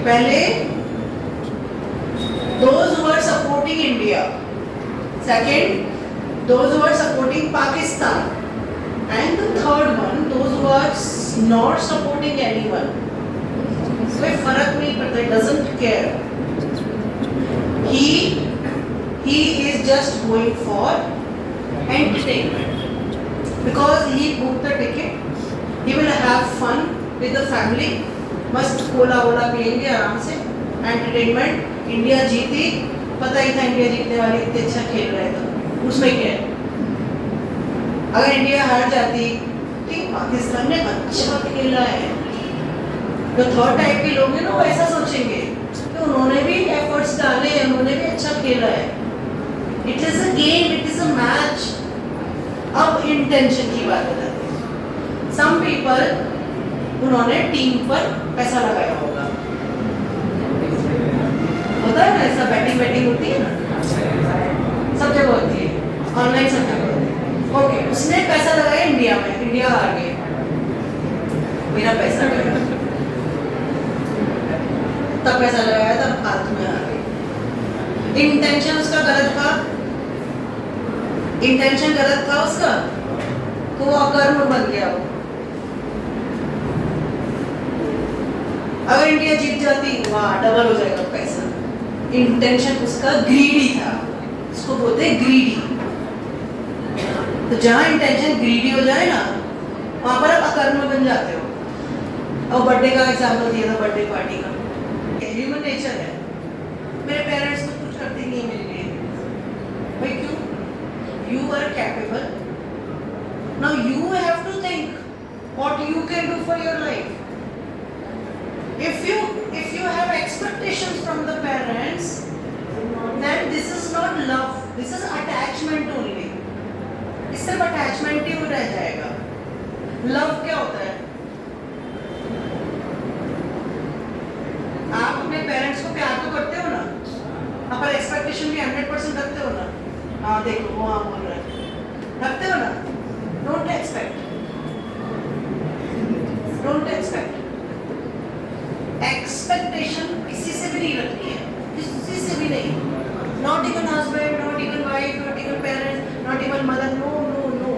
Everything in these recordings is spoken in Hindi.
पहले those who are supporting India, second those who are supporting Pakistan, and the third one those who are not supporting anyone. कोई फर्क नहीं पड़ता, doesn't care. He is just going for entertainment because he booked the ticket. He will have fun with the family. मस्त कोला वोला पियेंगे आराम से. एंटरटेनमेंट. इंडिया जीती, पता ही था इंडिया जीतने वाली, इतने अच्छा खेल रहे थे, उसमें क्या है. अगर इंडिया हार जाती तो पाकिस्तान ने अच्छा खेला है, जो थर्ड टाइप के लोग हैं ना वो ऐसा सोचेंगे कि उन्होंने भी एफर्ट्स डाले, उन्होंने भी अच्छा खेला है. It is a game, it is a match. अब इंटेंशन की बात बताते हैं. सम पीपल उन्होंने टीम पर पैसा लगाया होगा, होता है ना ऐसा, बैटिंग होती है ना, सब जगह होती है, ऑनलाइन सब जगह होती है. ओके, उसने पैसा लगाया इंडिया में, इंडिया हार गई, मेरा पैसा गया. तब पैसा लगाया था, फालतू में हार गई. इंटेंशन उसका गलत था, इंटेंशन गलत था उसका, तो वो अकर्म बन गया. वो अगर इंडिया जीत जाती, वाह डबल हो जाएगा पैसा. इंटेंशन उसका ग्रीडी था, उसको बोलते हैं ग्रीडी. तो जहाँ इंटेंशन ग्रीडी हो जाए ना, वहां पर आप अकर्म बन जाते हो. और बर्थडे का एग्जाम्पल दिया था, बर्थडे पार्टी का. ह्यूमन नेचर है. मेरे पेरेंट्स तो कुछ करते नहीं है मेरे लिए. भाई क्यों? You are capable. Now you have to think what you can do for your life. If you have expectations from the parents, then this is not love, this is attachment only. इस सिर्फ attachment ही रह जाएगा. Love क्या होता है? आप अपने पेरेंट्स को प्यार तो करते हो ना, पर एक्सपेक्टेशन भी 100% रखते हो ना. हाँ देखो वो हाँ बोल रहा है, रखते हो ना. Don't expect. एक्सपेक्टेशन किसी से भी नहीं रखनी है, किसी से भी नहीं. Not even husband, not even wife, not even parents, not even mother. No no no.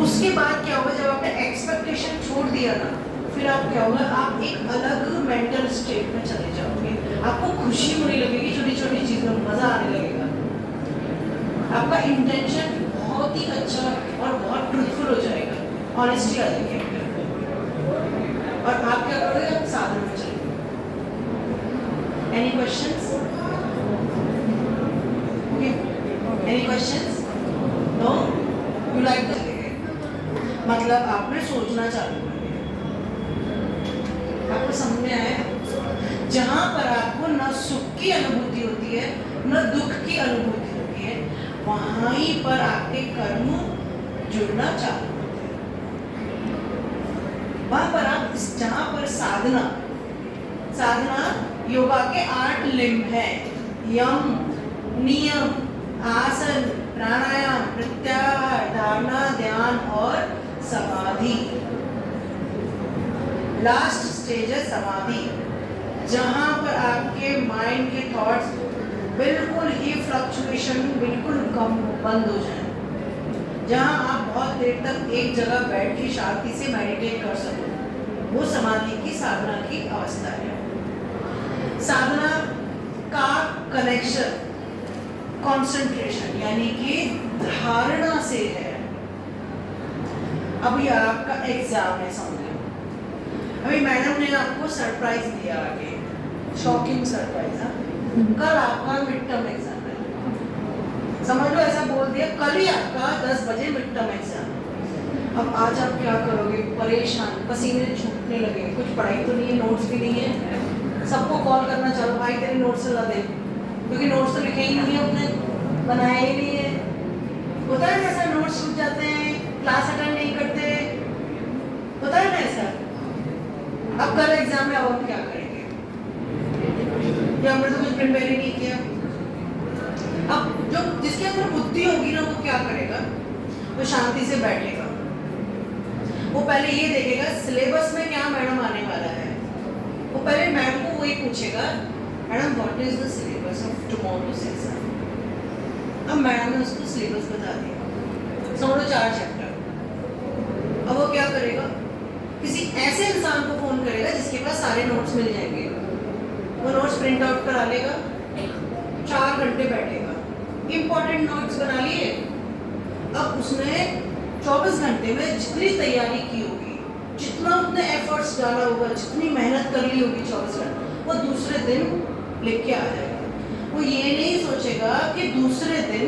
उसके बाद क्या होगा, जब आपने एक्सपेक्टेशन छोड़ दिया ना, फिर आप क्या होगा, आप एक अलग मेंटल स्टेट में चले जाओगे. आपको खुशी होने लगेगी, छोटी छोटी चीजों में मजा आने लगेगा. आपका इंटेंशन बहुत ही अच्छा और बहुत ट्रूथफुल हो जाएगा, ऑनेस्टी आ जाएगी. और आप क्या करोगे, आप साधन में चलोगे. Any questions? Okay, any questions? No? You like the, मतलब आपने सोचना चालू कर दिया. आपको समझ में आया? जहां पर आपको न सुख की अनुभूति होती है न दुख की अनुभूति होती है, वहीं पर आपके कर्म जुड़ना चालू. वहां पर आप, जहां पर साधना योगा के 8 लिंब है. यम, नियम, आसन, प्राणायाम, प्रत्याहार, धारणा, ध्यान और समाधि. लास्ट स्टेज है समाधि, जहां पर आपके माइंड के थॉट्स बिल्कुल ही फ्लक्चुएशन बिल्कुल कम बंद हो जाए, जहां आप बहुत देर तक एक जगह बैठ के शांति से मेडिटेट कर सको. वो समाधि की साधना की अवस्था है. साधना का कनेक्शन कंसंट्रेशन यानी कि धारणा से है. अभी आपका एग्जाम है, समझो. अभी मैडम ने आपको सरप्राइज दिया, आगे शॉकिंग सरप्राइज. कल आपका मिड टर्म एग्जाम है, समझ लो, ऐसा बोल दिया कल ही आपका 10 बजे मिड टर्म एग्जाम. अब आज आप क्या करोगे, परेशान, पसीने छूटने लगे, कुछ पढ़ाई तो नहीं है, नोट्स भी नहीं है. सबको कॉल करना चाहो, भाई तेरे नोट्स ला दे, क्योंकि नोट्स तो लिखे ही नहीं है, अपने बनाए ही नहीं है. होता है ना ऐसा, नोट्स छूट जाते हैं, क्लास अटेंड नहीं करते, होता है ना ऐसा. अब कल एग्जाम में अब हम क्या करेंगे, या हमने तो कुछ प्रिपेयर ही नहीं किया. अब जो जिसके अंदर बुद्धि होगी ना, वो क्या करेगा, वो शांति से बैठेगा. वो पहले ये देखेगा सिलेबस में क्या मैडम आने वाला है, वो पहले मैम को वही पूछेगा, madam what is the syllabus of tomorrow's exam. अब मैडम ने उसको सिलेबस बता दिया, समझो 4 चैप्टर। अब वो क्या करेगा, किसी ऐसे इंसान को फोन करेगा जिसके पास सारे नोट्स मिल जाएंगे, वो नोट्स प्रिंट आउट करा लेगा, 4 घंटे बैठेगा, इंपॉर्टेंट नोट्स बना लिए। अब उसने 24 घंटे में जितनी तैयारी की होगी, जितना उसने एफर्ट्स डाला होगा, जितनी मेहनत कर ली होगी 24 घंटे, वो दूसरे दिन लिख के आ जाएगा। वो ये नहीं सोचेगा कि दूसरे दिन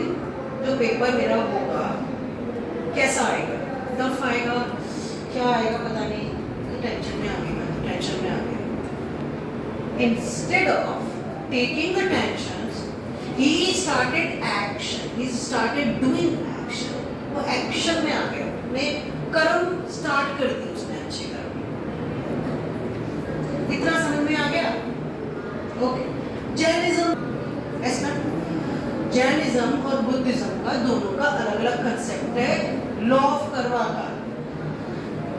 जो पेपर मेरा होगा कैसा आएगा, टफ आएगा, क्या आएगा पता नहीं, टेंशन में आ गई, मैं टेंशन में आ गई। Instead of taking the tensions, he started action. He started doing action. वो एक्शन में आ गया, ने कर्म स्टार्ट कर दी उसने, अच्छे कर्म। इतना समझ में आ गया? ओके। जैनिज्म, ऐसा जैनिज्म और बुद्धिज्म का दोनों का अलग अलग कंसेप्ट है लॉ ऑफ कर्मा का।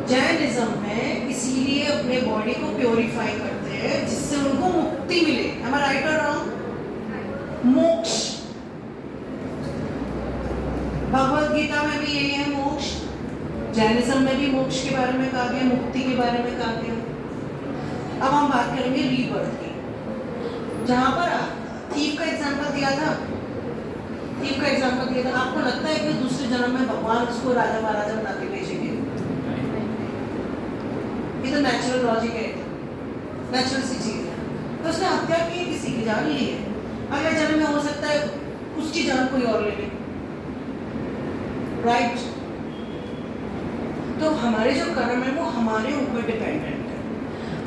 जैनिज्म में इसीलिए अपने बॉडी को प्योरीफाई करते हैं जिससे उनको मुक्ति मिले। Am I right or wrong? मोक्ष, भगवद गीता में भी यही है मोक्ष, जैनिज्म में भी मोक्ष के बारे में कहा गया, मुक्ति के बारे में कहा गया। अब हम बात करेंगे रीबर्थ की। जहां पर थीफ का एग्जांपल दिया था, आपको लगता है कि दूसरे जन्म में भगवान उसको राजा महाराजा बना के भेजेंगे? ये तो नेचुरल लॉजिक है, नेचुरल सी चीज है। तो उसने हत्या की, किसी की जान ली है, अगले जन्म में हो सकता है उसकी जान कोई और ले ले, राइट? तो हमारे जो कर्म है वो हमारे ऊपर डिपेंडेंट है।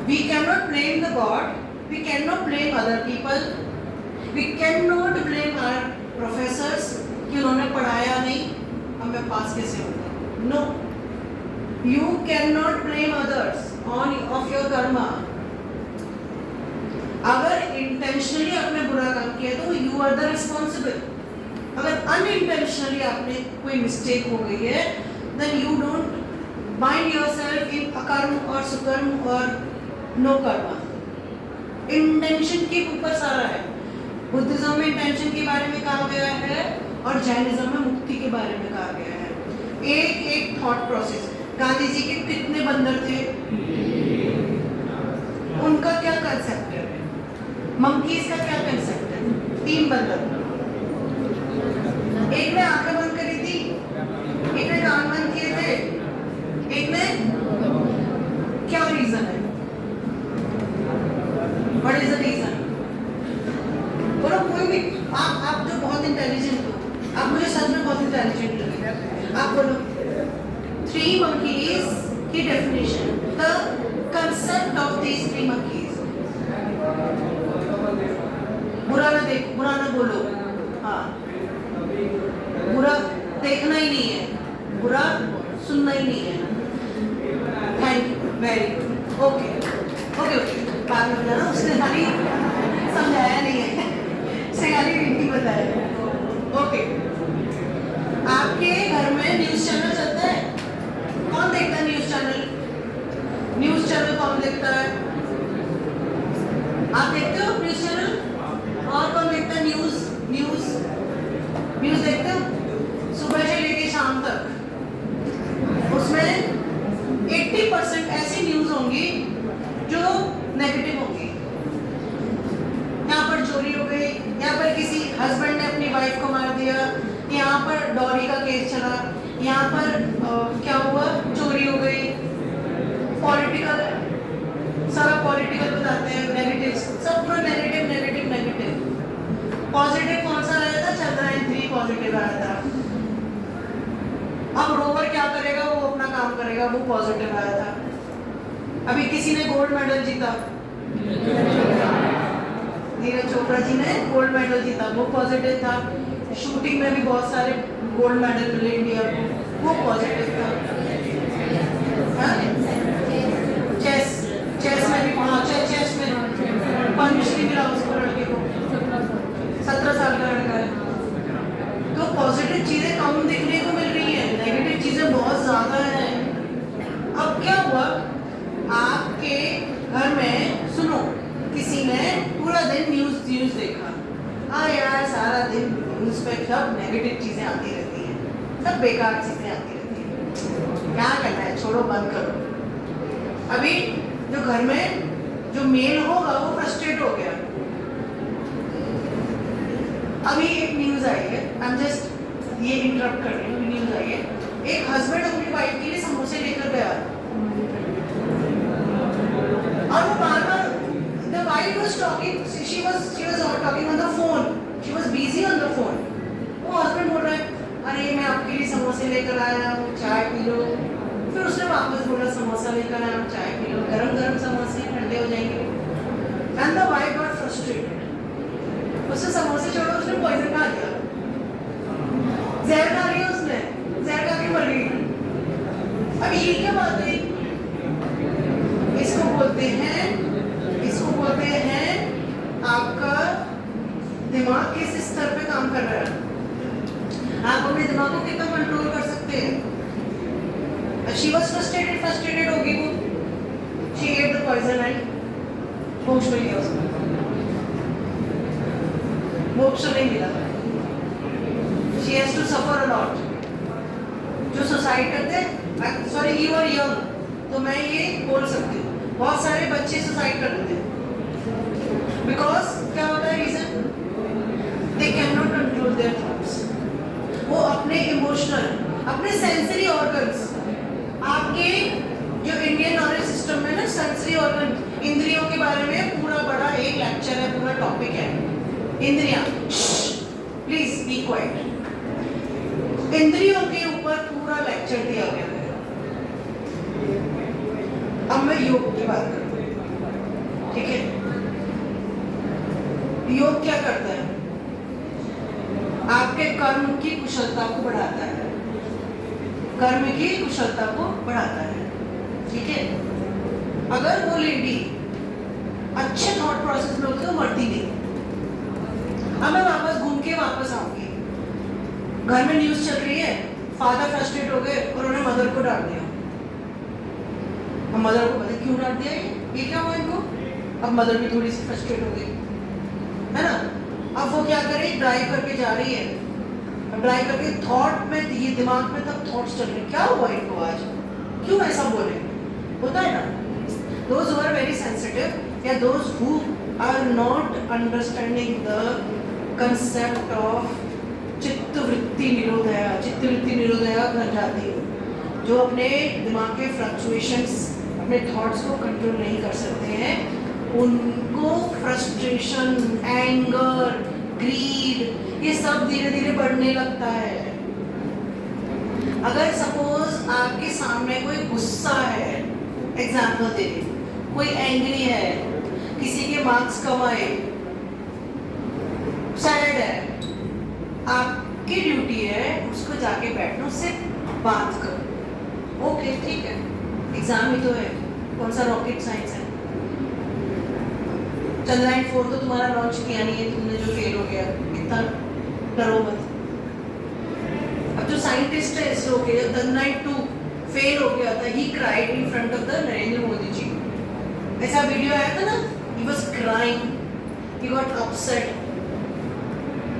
We can not blame the god, we can not blame other people, we can not blame our professors कि उन्होंने पढ़ाया नहीं, अब मैं पास कैसे होगा। No, you cannot blame others on of your karma. अगर intentionally आपने बुरा काम किया तो you are the responsible. अगर unintentionally आपने कोई mistake हो गई है, then you don't bind yourself in akarma or sukarma or no karma. Intention के ऊपर सारा है। बुद्धिज्म में intention के बारे में कहा गया है और जैनिज्म में मुक्ति के बारे में कहा गया है। एक थॉट प्रोसेस। गांधी जी के कितने बंदर थे? उनका क्या कंसेप्ट है? मंकीज का क्या कंसेप्ट है? 3 बंदर, एक ने आंखें बंद करी थी, एक ने कान बंद किए थे, एक ने क्या रीजन है? What is the reason? बोलो कोई भी, आप जो बहुत इंटेलिजेंट हो, आप मुझे सच में बहुत इंटेलिजेंट लगे, आप बोलो 3 monkeys की definition, the concept of these 3 monkeys. बुरा ना देखो, बुरा ना बोलो, हाँ, बुरा देखना ही नहीं है, बुरा सुनना ही नहीं है। Thank you, very good, okay, बाद में बताना, उसने खाली समझाया नहीं है, उसने खाली नहीं बताया। ओके, आपके घर में न्यूज चैनल चलता है? कौन देखता है न्यूज चैनल? न्यूज चैनल कौन देखता है? आप देखते हो न्यूज चैनल? और कौन देखता है न्यूज देखते हो? सुबह से लेके शाम तक उसमें 80% ऐसी न्यूज होंगी जो नेगेटिव होंगी। यहाँ पर चोरी हो गई, यहाँ पर किसी हस्बैंड ने अपनी वाइफ को मार दिया, यहाँ पर डॉरी का केस चला, यहाँ पर क्या हुआ, चोरी हो गई, पॉलिटिकल, सारा पॉलिटिकल बताते हैं, नेगेटिव, सब पूरा नेगेटिव। पॉजिटिव कौन सा आया था? चंद्रयान-3 पॉजिटिव आया था। अब रोवर क्या करेगा? वो अपना काम करेगा, वो पॉजिटिव आया था। अभी किसी ने गोल्ड मेडल जीता, नीरज चोपड़ा जी ने गोल्ड मेडल जीता, वो पॉजिटिव था। शूटिंग में भी बहुत सारे गोल्ड मेडल मिले इंडिया को, वो पॉजिटिव था। चेस में भी, हाँ, चेस में पद्मश्री मिला उसको, लड़के को, 17 साल का लड़का है। तो पॉजिटिव चीजें कम देखने को मिल रही है, नेगेटिव चीजें बहुत ज्यादा है। अब क्या हुआ, आपके घर में, सुनो, न्यूज़ देखा, हाँ यार सारा दिन न्यूज़ पे सब नेगेटिव चीज़ें आती रहती हैं, सब बेकार चीज़ें आती रहती हैं, क्या करना है, छोड़ो, बंद करो। अभी जो घर में जो मेल होगा वो फ्रस्ट्रेट हो गया। अभी एक न्यूज़ आई है, आई एम जस्ट ये इंटरप्ट कर रही हूँ, न्यूज़ आई है, एक हस्बैंड अपनी वाइफ के लिए समोसे लेकर गया और वो बार-बार the wife was talking, she was talking on the phone, she was busy on the phone. वो हस्बैंड बोल रहा है, अरे मैं आपके लिए समोसे लेकर आया हूँ, चाय पी लो। फिर उसने वापस बोला, समोसा लेकर आया हूँ, चाय पी लो, गरम-गरम समोसे ठंडे हो जाएंगे। And the wife got frustrated. उसने समोसे छोड़ो, उसने पॉइजन खा लिया, जहर खा लिया उसने, जहर खा के मर गई। अब ये क्या बात है? इसको बोलते हैं आपका दिमाग किस स्तर पे काम कर रहा है, आप अपने दिमाग को कितना कंट्रोल कर सकते हैं। She was frustrated होगी वो, she ate the poison and मोक्ष मिल गया उसको, मोक्ष नहीं मिला, she has to suffer a lot। जो सुसाइड करते हैं, सॉरी यू आर यंग, तो मैं ये बोल सकती हूँ, बहुत सारे बच्चे सुसाइड कर देते हैं, बिकॉज क्या होता है reason, they can not control their thoughts. वो अपने इमोशनल, अपने सेंसरी ऑर्गन्स, आपके जो इंडियन नॉलेज सिस्टम में ना सेंसरी ऑर्गन, इंद्रियों के बारे में पूरा बड़ा एक लेक्चर है, पूरा टॉपिक है इंद्रियां, प्लीज बी क्वाइट। इंद्रियों के ऊपर पूरा लेक्चर दिया गया है। अब मैं योग की बात करती हूँ, ठीक है। योग क्या करता है, आपके कर्म की कुशलता को बढ़ाता है, कर्म की कुशलता को बढ़ाता है, ठीक है। अगर वो लेडी अच्छे थॉट प्रोसेस में होती तो मरती नहीं। अब मैं वापस घूम के वापस आऊंगी, घर में न्यूज चल रही है, फादर फ्रस्ट्रेट हो गए, उन्होंने मदर को डांट दिया। अब मदर को पता क्यों डांट दिया, ये क्या हुआ इनको। अब मदर भी थोड़ी सी फ्रस्ट्रेट हो गई, है ना। अब वो क्या करे, ड्राइव करके जा रही है, ड्राइव करके थॉट में, ये दिमाग में तब थॉट्स चल रहे, क्या हुआ इनको आज, क्यों ऐसा बोले, होता है ना। Those who are very sensitive या those who are not understanding the concept of चित्तवृत्ति निरोधया कर जाती है, जो अपने दिमाग के फ्लक्चुएशंस, अपने थॉट्स को कंट्रोल नहीं कर सकते हैं, उनको फ्रस्ट्रेशन, एंगर, ग्रीड, ये सब धीरे धीरे बढ़ने लगता है। अगर सपोज आपके सामने कोई गुस्सा है, एग्जाम्पल दे रही, कोई एंग्री है, किसी के मार्क्स कम आए, सैड है, आपकी ड्यूटी है उसको जाके बैठना, उससे बात करो, ओके ठीक है, एग्जाम ही तो है, कौन सा रॉकेट साइंस है। चंद्रयान 4 तो तुम्हारा लॉन्च किया नहीं है, तुमने जो फेल हो गया, इतना डरो मत। अब जो साइंटिस्ट है इसरो के, चंद्रयान 2 फेल हो गया था, he cried in front of the Narendra Modi ji, ऐसा वीडियो आया था ना, he was crying, he got upset.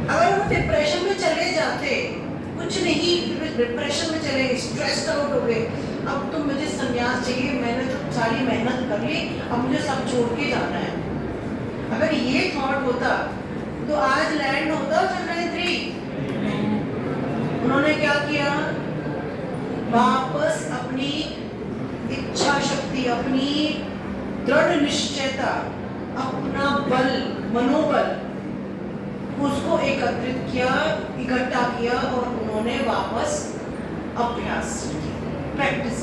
अगर वो डिप्रेशन में चले जाते, कुछ नहीं, डिप्रेशन में चले, स्ट्रेस्ड आउट हो गए, अब तो मुझे संन्यास चाहिए, मैंने तो सारी मेहनत कर ली, अब मुझे सब छोड़ के जाना है, अगर ये थॉट होता तो आज लैंड होता चंद्रयान 3। उन्होंने क्या किया, वापस अपनी इच्छा शक्ति, अपनी दृढ़ निश्चयता, अपना बल, मनोबल, उसको एकत्रित किया, इकट्ठा किया और उन्होंने वापस अभ्यास, प्रैक्टिस